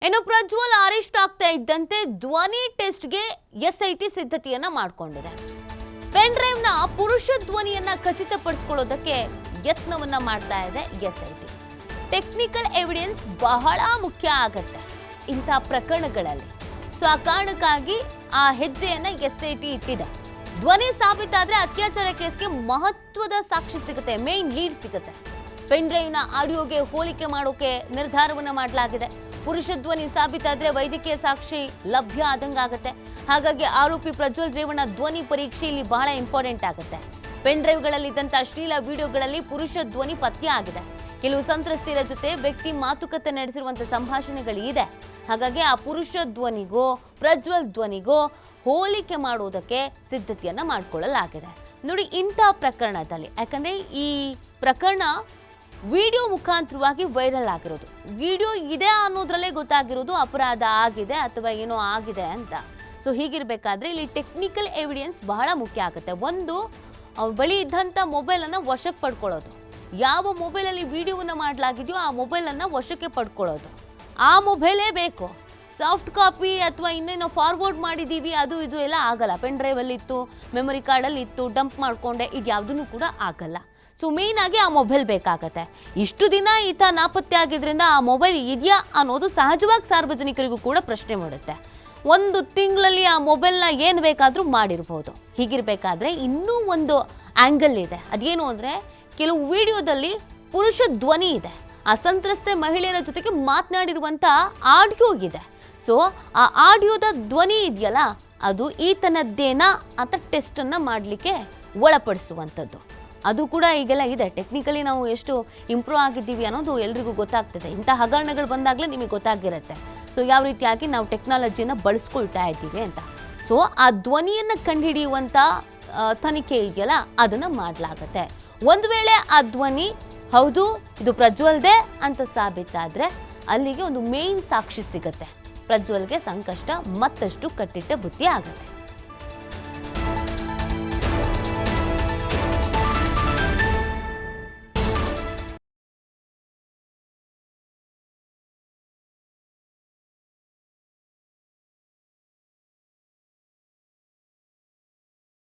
ಇನ್ನು ಪ್ರಜ್ವಲ್ ಅರೆಸ್ಟ್ ಆಗ್ತಾ ಇದ್ದಂತೆ ಧ್ವನಿ ಟೆಸ್ಟ್ಗೆ ಎಸ್ಐಟಿ ಸಿದ್ಧತೆಯನ್ನ ಮಾಡಿಕೊಂಡಿದೆ. ಪೆನ್ ಡ್ರೈವ್ ನ ಪುರುಷ ಧ್ವನಿಯನ್ನ ಖಚಿತಪಡಿಸಿಕೊಳ್ಳೋದಕ್ಕೆ ಯತ್ನವನ್ನ ಮಾಡ್ತಾ ಇದೆ ಎಸ್ಐಟಿ. ಟೆಕ್ನಿಕಲ್ ಎವಿಡೆನ್ಸ್ ಬಹಳ ಮುಖ್ಯ ಆಗುತ್ತೆ ಇಂಥ ಪ್ರಕರಣಗಳಲ್ಲಿ. ಸೊ ಆ ಕಾರಣಕ್ಕಾಗಿ ಆ ಹೆಜ್ಜೆಯನ್ನ ಎಸ್ಐಟಿ ಇಟ್ಟಿದೆ. ಧ್ವನಿ ಸಾಬೀತಾದ್ರೆ ಅತ್ಯಾಚಾರ ಕೇಸ್ಗೆ ಮಹತ್ವದ ಸಾಕ್ಷಿ ಸಿಗುತ್ತೆ, ಮೇನ್ ಲೀಡ್ ಸಿಗುತ್ತೆ. ಪೆನ್ ಡ್ರೈವ್ ನ ಆಡಿಯೋಗೆ ಹೋಲಿಕೆ ಮಾಡೋಕೆ ನಿರ್ಧಾರವನ್ನ ಮಾಡಲಾಗಿದೆ. ಪುರುಷ ಧ್ವನಿ ಸಾಬೀತಾದ್ರೆ ವೈದ್ಯಕೀಯ ಸಾಕ್ಷಿ ಲಭ್ಯ ಆದಂಗಾಗುತ್ತೆ. ಹಾಗಾಗಿ ಆರೋಪಿ ಪ್ರಜ್ವಲ್ ರೇವಣ್ಣ ಧ್ವನಿ ಪರೀಕ್ಷೆ ಇಲ್ಲಿ ಬಹಳ ಇಂಪಾರ್ಟೆಂಟ್ ಆಗುತ್ತೆ. ಪೆನ್ ಡ್ರೈವ್ಗಳಲ್ಲಿ ಇದ್ದಂತ ಅಶ್ಲೀಲ ವಿಡಿಯೋಗಳಲ್ಲಿ ಪುರುಷ ಧ್ವನಿ ಪತ್ತೆ ಆಗಿದೆ. ಕೆಲವು ಸಂತ್ರಸ್ತರ ಜೊತೆ ವ್ಯಕ್ತಿ ಮಾತುಕತೆ ನಡೆಸಿರುವಂತ ಸಂಭಾಷಣೆಗಳು ಇದೆ. ಹಾಗಾಗಿ ಆ ಪುರುಷ ಧ್ವನಿಗೋ ಪ್ರಜ್ವಲ್ ಧ್ವನಿಗೋ ಹೋಲಿಕೆ ಮಾಡುವುದಕ್ಕೆ ಸಿದ್ಧತೆಯನ್ನ ಮಾಡಿಕೊಳ್ಳಲಾಗಿದೆ. ನೋಡಿ, ಇಂಥ ಪ್ರಕರಣದಲ್ಲಿ ಯಾಕಂದ್ರೆ ಈ ಪ್ರಕರಣ ವಿಡಿಯೋ ಮುಖಾಂತರವಾಗಿ ವೈರಲ್ ಆಗಿರೋದು, ವಿಡಿಯೋ ಇದೆ ಅನ್ನೋದ್ರಲ್ಲೇ ಗೊತ್ತಾಗಿರೋದು ಅಪರಾಧ ಆಗಿದೆ ಅಥವಾ ಏನೋ ಆಗಿದೆ ಅಂತ. ಸೊ ಹೀಗಿರ್ಬೇಕಾದ್ರೆ ಇಲ್ಲಿ ಟೆಕ್ನಿಕಲ್ ಎವಿಡೆನ್ಸ್ ಬಹಳ ಮುಖ್ಯ ಆಗುತ್ತೆ. ಒಂದು, ಬಳಿ ಇದ್ದಂಥ ಮೊಬೈಲನ್ನು ವಶಕ್ಕೆ ಪಡ್ಕೊಳ್ಳೋದು, ಯಾವ ಮೊಬೈಲಲ್ಲಿ ವಿಡಿಯೋವನ್ನು ಮಾಡಲಾಗಿದೆಯೋ ಆ ಮೊಬೈಲನ್ನು ವಶಕ್ಕೆ ಪಡ್ಕೊಳ್ಳೋದು. ಆ ಮೊಬೈಲೇ ಬೇಕು. ಸಾಫ್ಟ್ ಕಾಪಿ ಅಥವಾ ಇನ್ನೇನೋ ಫಾರ್ವರ್ಡ್ ಮಾಡಿದ್ದೀವಿ ಅದು ಇದು ಎಲ್ಲ ಆಗಲ್ಲ. ಪೆನ್ ಡ್ರೈವಲ್ಲಿ ಇತ್ತು, ಮೆಮೊರಿ ಕಾರ್ಡಲ್ಲಿ ಇತ್ತು, ಡಂಪ್ ಮಾಡಿಕೊಂಡೆ, ಇದು ಯಾವುದೂ ಕೂಡ ಆಗಲ್ಲ. ಸೊ ಮೇನ್ ಆಗಿ ಆ ಮೊಬೈಲ್ ಬೇಕಾಗತ್ತೆ. ಇಷ್ಟು ದಿನ ಈತ ನಾಪತ್ತೆ ಆಗಿದ್ರಿಂದ ಆ ಮೊಬೈಲ್ ಇದೆಯಾ ಅನ್ನೋದು ಸಹಜವಾಗಿ ಸಾರ್ವಜನಿಕರಿಗೂ ಕೂಡ ಪ್ರಶ್ನೆ ಮಾಡುತ್ತೆ. ಒಂದು ತಿಂಗಳಲ್ಲಿ ಆ ಮೊಬೈಲ್ನ ಏನು ಬೇಕಾದರೂ ಮಾಡಿರ್ಬೋದು. ಹೀಗಿರಬೇಕಾದ್ರೆ ಇನ್ನೂ ಒಂದು ಆ್ಯಂಗಲ್ ಇದೆ. ಅದೇನು ಅಂದರೆ, ಕೆಲವು ವಿಡಿಯೋದಲ್ಲಿ ಪುರುಷ ಧ್ವನಿ ಇದೆ, ಆ ಸಂತ್ರಸ್ತೆ ಮಹಿಳೆಯರ ಜೊತೆಗೆ ಮಾತನಾಡಿರುವಂಥ ಆಡಿಯೋ ಇದೆ. ಸೊ ಆ ಆಡಿಯೋದ ಧ್ವನಿ ಇದೆಯಲ್ಲ, ಅದು ಈತನದ್ದೇನಾ ಅಂತ ಟೆಸ್ಟನ್ನು ಮಾಡಲಿಕ್ಕೆ ಒಳಪಡಿಸುವಂಥದ್ದು. ಅದು ಕೂಡ ಈಗೆಲ್ಲ ಇದೆ. ಟೆಕ್ನಿಕಲಿ ನಾವು ಎಷ್ಟು ಇಂಪ್ರೂವ್ ಆಗಿದ್ದೀವಿ ಅನ್ನೋದು ಎಲ್ರಿಗೂ ಗೊತ್ತಾಗ್ತದೆ. ಇಂಥ ಹಗರಣಗಳು ಬಂದಾಗಲೇ ನಿಮಗೆ ಗೊತ್ತಾಗಿರುತ್ತೆ. ಸೊ ಯಾವ ರೀತಿಯಾಗಿ ನಾವು ಟೆಕ್ನಾಲಜಿಯನ್ನು ಬಳಸ್ಕೊಳ್ತಾ ಇದ್ದೀವಿ ಅಂತ. ಸೊ ಆ ಧ್ವನಿಯನ್ನು ಕಂಡುಹಿಡಿಯುವಂಥ ತನಿಖೆ ಇದೆಯಲ್ಲ, ಅದನ್ನು ಮಾಡಲಾಗತ್ತೆ. ಒಂದು ವೇಳೆ ಆ ಧ್ವನಿ ಹೌದು ಇದು ಪ್ರಜ್ವಲ್ದೇ ಅಂತ ಸಾಬೀತಾದರೆ ಅಲ್ಲಿಗೆ ಒಂದು ಮೇನ್ ಸಾಕ್ಷಿ ಸಿಗುತ್ತೆ. ಪ್ರಜ್ವಲ್ಗೆ ಸಂಕಷ್ಟ ಮತ್ತಷ್ಟು ಕಟ್ಟಿಟ್ಟ ಬುತ್ತಿ ಆಗುತ್ತೆ.